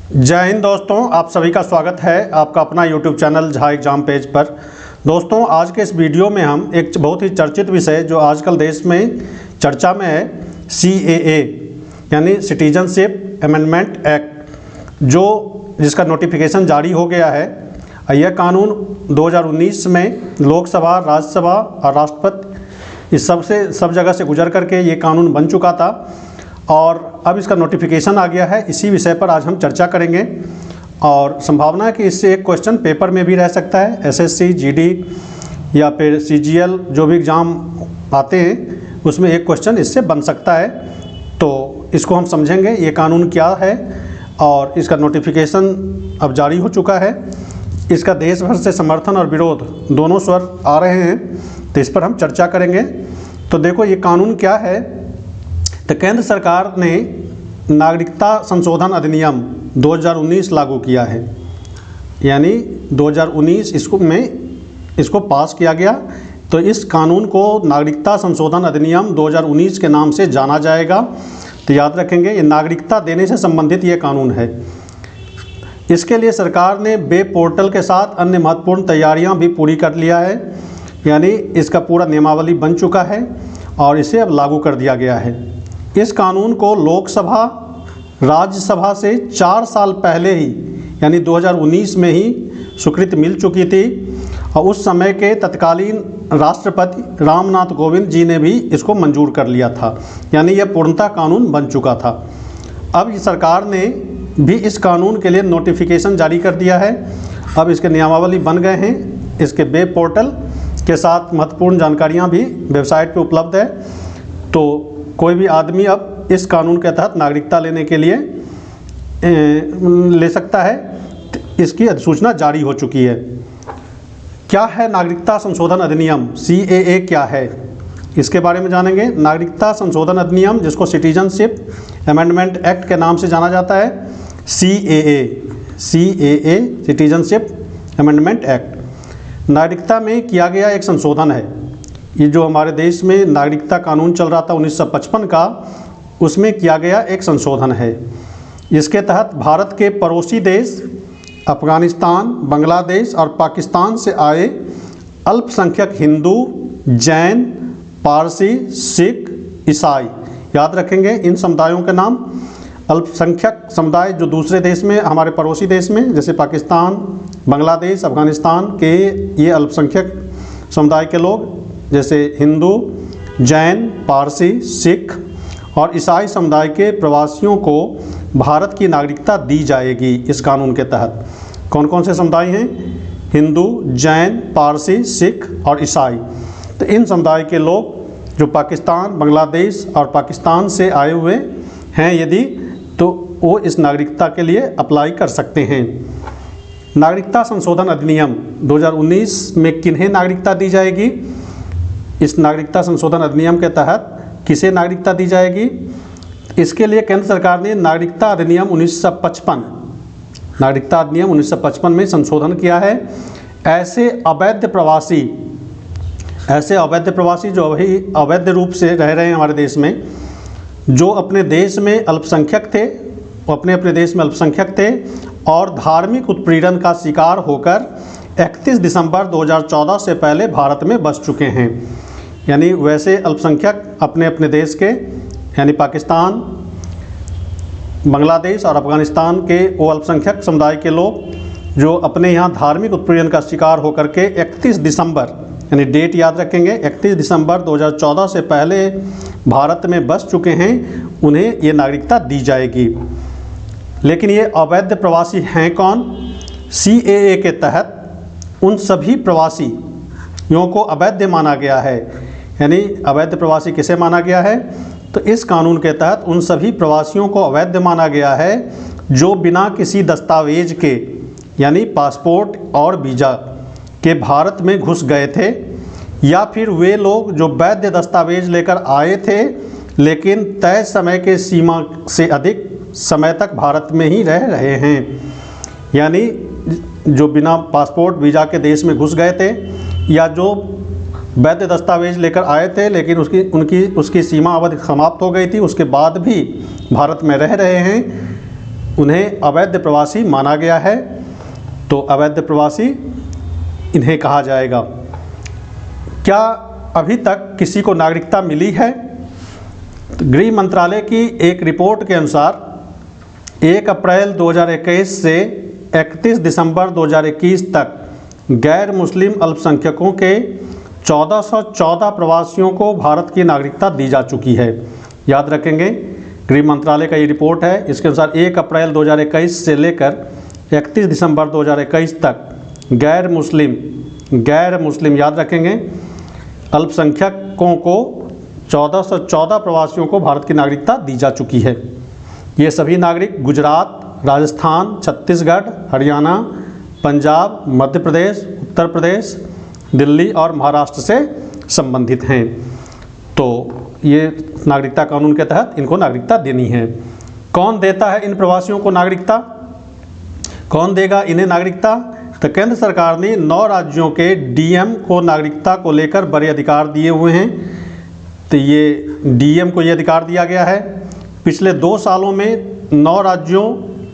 जय हिंद दोस्तों, आप सभी का स्वागत है आपका अपना YouTube channel Jha exam page पर। दोस्तों, आज के इस वीडियो में हम एक बहुत ही चर्चित विषय जो आजकल देश में चर्चा में है, CAA यानी सिटीजनशिप अमेंडमेंट एक्ट, जिसका नोटिफिकेशन जारी हो गया है। यह कानून 2019 में लोकसभा, राज्यसभा और राष्ट्रपति इस सब जगह से गुजर करके ये कानून बन चुका था और अब इसका नोटिफिकेशन आ गया है। इसी विषय पर आज हम चर्चा करेंगे और संभावना है कि इससे एक क्वेश्चन पेपर में भी रह सकता है। SSC, GD या फिर CGL जो भी एग्ज़ाम आते हैं उसमें एक क्वेश्चन इससे बन सकता है। तो इसको हम समझेंगे ये कानून क्या है और इसका नोटिफिकेशन अब जारी हो चुका है। इसका देश भर से समर्थन और विरोध दोनों स्वर आ रहे हैं, तो इस पर हम चर्चा करेंगे। तो देखो ये कानून क्या है। तो केंद्र सरकार ने नागरिकता संशोधन अधिनियम 2019 लागू किया है, यानी 2019 इसको पास किया गया। तो इस कानून को नागरिकता संशोधन अधिनियम 2019 के नाम से जाना जाएगा। तो याद रखेंगे, ये नागरिकता देने से संबंधित ये कानून है। इसके लिए सरकार ने वेब पोर्टल के साथ अन्य महत्वपूर्ण तैयारियां भी पूरी कर लिया है, यानी इसका पूरा नियमावली बन चुका है और इसे अब लागू कर दिया गया है। इस कानून को लोकसभा, राज्यसभा से 4 साल पहले ही यानी 2019 में ही स्वीकृति मिल चुकी थी और उस समय के तत्कालीन राष्ट्रपति रामनाथ कोविंद जी ने भी इसको मंजूर कर लिया था, यानी यह पूर्णतः कानून बन चुका था। अब सरकार ने भी इस कानून के लिए नोटिफिकेशन जारी कर दिया है। अब इसके नियमावली बन गए हैं। इसके वेब पोर्टल के साथ महत्वपूर्ण जानकारियाँ भी वेबसाइट पर उपलब्ध है। तो कोई भी आदमी अब इस कानून के तहत नागरिकता लेने के लिए ले सकता है। इसकी अधिसूचना जारी हो चुकी है। क्या है नागरिकता संशोधन अधिनियम, CAA क्या है, इसके बारे में जानेंगे। नागरिकता संशोधन अधिनियम, जिसको सिटीजनशिप अमेंडमेंट एक्ट के नाम से जाना जाता है, CAA सिटीजनशिप अमेंडमेंट एक्ट, नागरिकता में किया गया एक संशोधन है। ये जो हमारे देश में नागरिकता कानून चल रहा था 1955 का, उसमें किया गया एक संशोधन है। इसके तहत भारत के पड़ोसी देश अफ़गानिस्तान, बांग्लादेश और पाकिस्तान से आए अल्पसंख्यक हिंदू, जैन, पारसी, सिख, ईसाई, याद रखेंगे इन समुदायों के नाम। अल्पसंख्यक समुदाय जो दूसरे देश में, हमारे पड़ोसी देश में जैसे पाकिस्तान, बांग्लादेश, अफ़गानिस्तान के ये अल्पसंख्यक समुदाय के लोग जैसे हिंदू, जैन, पारसी, सिख और ईसाई समुदाय के प्रवासियों को भारत की नागरिकता दी जाएगी। इस कानून के तहत कौन कौन से समुदाय हैं? हिंदू, जैन, पारसी, सिख और ईसाई। तो इन समुदाय के लोग जो पाकिस्तान, बांग्लादेश और पाकिस्तान से आए हुए हैं यदि, तो वो इस नागरिकता के लिए अप्लाई कर सकते हैं। नागरिकता संशोधन अधिनियम 2019 में किन्हें नागरिकता दी जाएगी? इस नागरिकता संशोधन अधिनियम के तहत किसे नागरिकता दी जाएगी? इसके लिए केंद्र सरकार ने नागरिकता अधिनियम 1955 में संशोधन किया है। ऐसे अवैध प्रवासी जो अभी अवैध रूप से रह रहे हैं हमारे देश में, जो अपने देश में अल्पसंख्यक थे, अपने देश में अल्पसंख्यक थे और धार्मिक उत्पीड़न का शिकार होकर 31 दिसंबर 2014 से पहले भारत में बस चुके हैं। यानी वैसे अल्पसंख्यक अपने देश के, यानी पाकिस्तान, बांग्लादेश और अफ़गानिस्तान के वो अल्पसंख्यक समुदाय के लोग जो अपने यहाँ धार्मिक उत्पीड़न का शिकार होकर के 31 दिसंबर, यानी डेट याद रखेंगे, 31 दिसंबर 2014 से पहले भारत में बस चुके हैं, उन्हें ये नागरिकता दी जाएगी। लेकिन ये अवैध प्रवासी हैं कौन? CAA के तहत उन सभी प्रवासियों को अवैध माना गया है। यानी अवैध प्रवासी किसे माना गया है? तो इस कानून के तहत उन सभी प्रवासियों को अवैध माना गया है जो बिना किसी दस्तावेज के, यानी पासपोर्ट और वीज़ा के भारत में घुस गए थे, या फिर वे लोग जो वैध दस्तावेज लेकर आए थे लेकिन तय समय के सीमा से अधिक समय तक भारत में ही रह रहे हैं। यानी जो बिना पासपोर्ट वीज़ा के देश में घुस गए थे या जो वैध दस्तावेज लेकर आए थे लेकिन उसकी सीमा अवधि समाप्त हो गई थी, उसके बाद भी भारत में रह रहे हैं, उन्हें अवैध प्रवासी माना गया है, तो अवैध प्रवासी इन्हें कहा जाएगा। क्या अभी तक किसी को नागरिकता मिली है? तो गृह मंत्रालय की एक रिपोर्ट के अनुसार 1 अप्रैल 2021 से 31 दिसंबर 2021 तक गैर मुस्लिम अल्पसंख्यकों के 1414 प्रवासियों को भारत की नागरिकता दी जा चुकी है। याद रखेंगे, गृह मंत्रालय का ये रिपोर्ट है। इसके अनुसार 1 अप्रैल 2021 से लेकर 31 दिसंबर 2021 तक गैर मुस्लिम याद रखेंगे अल्पसंख्यकों को 1414 प्रवासियों को भारत की नागरिकता दी जा चुकी है। ये सभी नागरिक गुजरात, राजस्थान, छत्तीसगढ़, हरियाणा, पंजाब, मध्य प्रदेश, उत्तर प्रदेश, दिल्ली और महाराष्ट्र से संबंधित हैं। तो ये नागरिकता कानून के तहत इनको नागरिकता देनी है। कौन देता है इन प्रवासियों को नागरिकता? कौन देगा इन्हें नागरिकता? तो केंद्र सरकार ने 9 राज्यों के डीएम को नागरिकता को लेकर बड़े अधिकार दिए हुए हैं। तो ये डीएम को ये अधिकार दिया गया है। पिछले 2 सालों में 9 राज्यों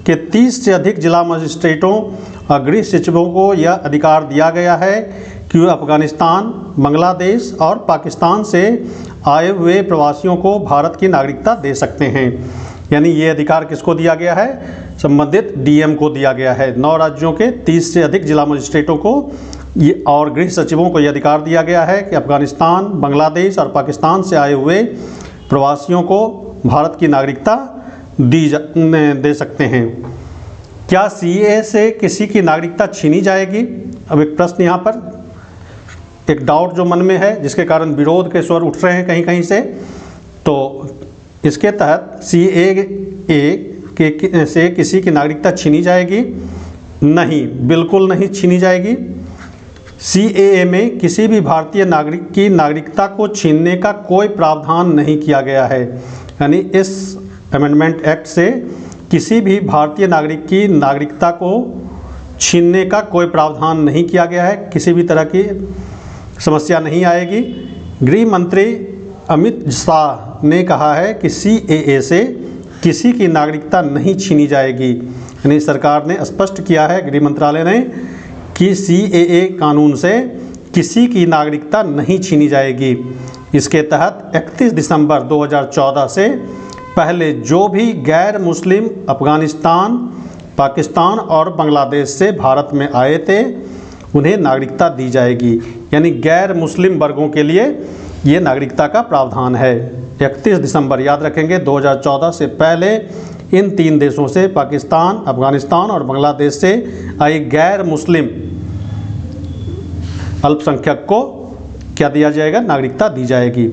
के 30 से अधिक जिला मजिस्ट्रेटों और गृह सचिवों को यह अधिकार दिया गया है कि वे अफगानिस्तान, बांग्लादेश और पाकिस्तान से आए हुए प्रवासियों को भारत की नागरिकता दे सकते हैं। यानी ये अधिकार किसको दिया गया है? संबंधित डीएम को दिया गया है। 9 राज्यों के 30 से अधिक जिला मजिस्ट्रेटों को ये और गृह सचिवों को यह अधिकार दिया गया है कि अफगानिस्तान, बांग्लादेश और पाकिस्तान से आए हुए प्रवासियों को भारत की नागरिकता दे सकते हैं। क्या सीएए से किसी की नागरिकता छीनी जाएगी? अब एक प्रश्न यहाँ पर, एक डाउट जो मन में है, जिसके कारण विरोध के स्वर उठ रहे हैं कहीं कहीं से। तो इसके तहत सीएए से किसी की नागरिकता छीनी जाएगी? नहीं, बिल्कुल नहीं छीनी जाएगी। सीएए में किसी भी भारतीय नागरिक की नागरिकता को छीनने का कोई प्रावधान नहीं किया गया है। यानी इस अमेंडमेंट एक्ट से किसी भी भारतीय नागरिक की नागरिकता को छीनने का कोई प्रावधान नहीं किया गया है। किसी भी तरह की समस्या नहीं आएगी। गृह मंत्री अमित शाह ने कहा है कि सीएए से किसी की नागरिकता नहीं छीनी जाएगी। यानी सरकार ने स्पष्ट किया है, गृह मंत्रालय ने, कि सीएए कानून से किसी की नागरिकता नहीं छीनी जाएगी। इसके तहत 31 दिसंबर 2014 से पहले जो भी गैर मुस्लिम अफगानिस्तान, पाकिस्तान और बांग्लादेश से भारत में आए थे, उन्हें नागरिकता दी जाएगी। यानी गैर मुस्लिम वर्गों के लिए ये नागरिकता का प्रावधान है। 31 दिसंबर याद रखेंगे 2014 से पहले इन 3 देशों से, पाकिस्तान, अफगानिस्तान और बांग्लादेश से आई गैर मुस्लिम अल्पसंख्यक को क्या दिया जाएगा? नागरिकता दी जाएगी।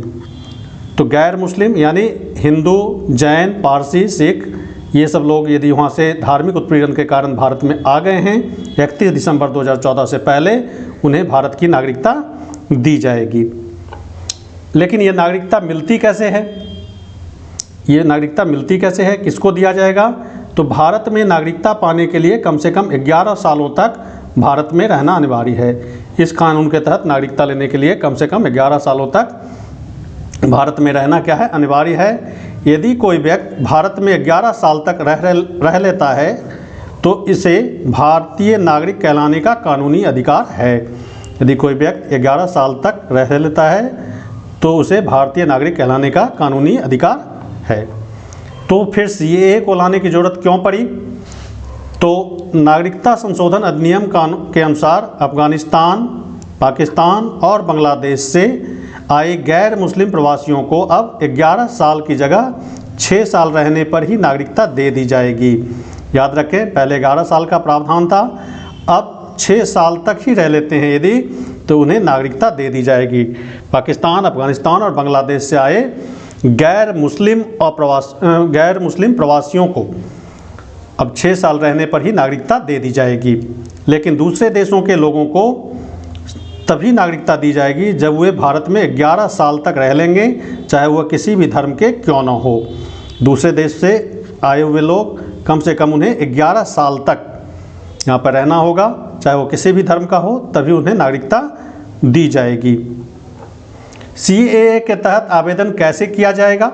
तो गैर मुस्लिम यानी हिंदू, जैन, पारसी, सिख, ये सब लोग यदि वहाँ से धार्मिक उत्पीड़न के कारण भारत में आ गए हैं 31 दिसंबर 2014 से पहले, उन्हें भारत की नागरिकता दी जाएगी। लेकिन ये नागरिकता मिलती कैसे है? ये नागरिकता मिलती कैसे है? किसको दिया जाएगा? तो भारत में नागरिकता पाने के लिए कम से कम 11 सालों तक भारत में रहना अनिवार्य है। इस कानून के तहत नागरिकता लेने के लिए कम से कम 11 सालों तक भारत में रहना क्या है? अनिवार्य है। यदि कोई व्यक्ति भारत में 11 साल तक रह लेता है तो इसे भारतीय नागरिक कहलाने का कानूनी अधिकार है। यदि कोई व्यक्ति 11 साल तक रह लेता है तो उसे भारतीय नागरिक कहलाने का कानूनी अधिकार है। तो फिर सीएए को लाने की ज़रूरत क्यों पड़ी? तो नागरिकता संशोधन अधिनियम के अनुसार अफगानिस्तान, पाकिस्तान और बांग्लादेश से आए गैर मुस्लिम प्रवासियों को अब 11 साल की जगह 6 साल रहने पर ही नागरिकता दे दी जाएगी। याद रखें, पहले 11 साल का प्रावधान था, अब 6 साल तक ही रह लेते हैं यदि, तो उन्हें नागरिकता दे दी जाएगी। पाकिस्तान, अफगानिस्तान और बांग्लादेश से आए गैर मुस्लिम प्रवासियों को अब 6 साल रहने पर ही नागरिकता दे दी जाएगी। लेकिन दूसरे देशों के लोगों को तभी नागरिकता दी जाएगी जब वे भारत में 11 साल तक रह लेंगे, चाहे वह किसी भी धर्म के क्यों न हो। दूसरे देश से आए हुए लोग कम से कम उन्हें 11 साल तक यहाँ पर रहना होगा, चाहे वो किसी भी धर्म का हो, तभी उन्हें नागरिकता दी जाएगी। सीएए के तहत आवेदन कैसे किया जाएगा?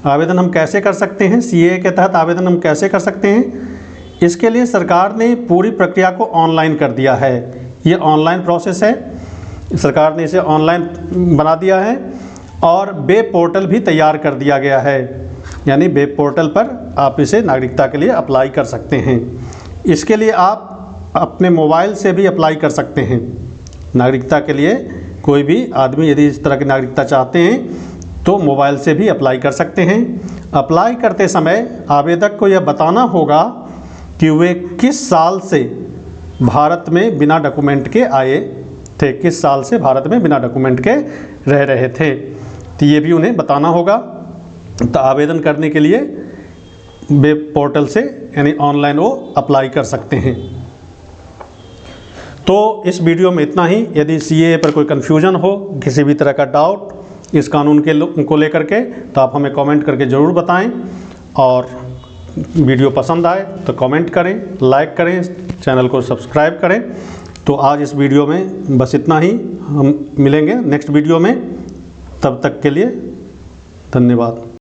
आवेदन हम कैसे कर सकते हैं? सीएए के तहत आवेदन हम कैसे कर सकते हैं? इसके लिए सरकार ने पूरी प्रक्रिया को ऑनलाइन कर दिया है। ये ऑनलाइन प्रोसेस है, सरकार ने इसे ऑनलाइन बना दिया है और वेब पोर्टल भी तैयार कर दिया गया है। यानी वेब पोर्टल पर आप इसे नागरिकता के लिए अप्लाई कर सकते हैं। इसके लिए आप अपने मोबाइल से भी अप्लाई कर सकते हैं। नागरिकता के लिए कोई भी आदमी यदि इस तरह की नागरिकता चाहते हैं तो मोबाइल से भी अप्लाई कर सकते हैं। अप्लाई करते समय आवेदक को यह बताना होगा कि वे किस साल से भारत में बिना डॉक्यूमेंट के आए थे, किस साल से भारत में बिना डॉक्यूमेंट के रह रहे थे, तो ये भी उन्हें बताना होगा। तो आवेदन करने के लिए वेब पोर्टल से यानी ऑनलाइन वो अप्लाई कर सकते हैं। तो इस वीडियो में इतना ही। यदि CAA पर कोई कन्फ्यूजन हो, किसी भी तरह का डाउट इस कानून के को लेकर के, तो आप हमें कमेंट करके ज़रूर बताएं। और वीडियो पसंद आए तो कमेंट करें, लाइक करें, चैनल को सब्सक्राइब करें। तो आज इस वीडियो में बस इतना ही। हम मिलेंगे नेक्स्ट वीडियो में, तब तक के लिए धन्यवाद।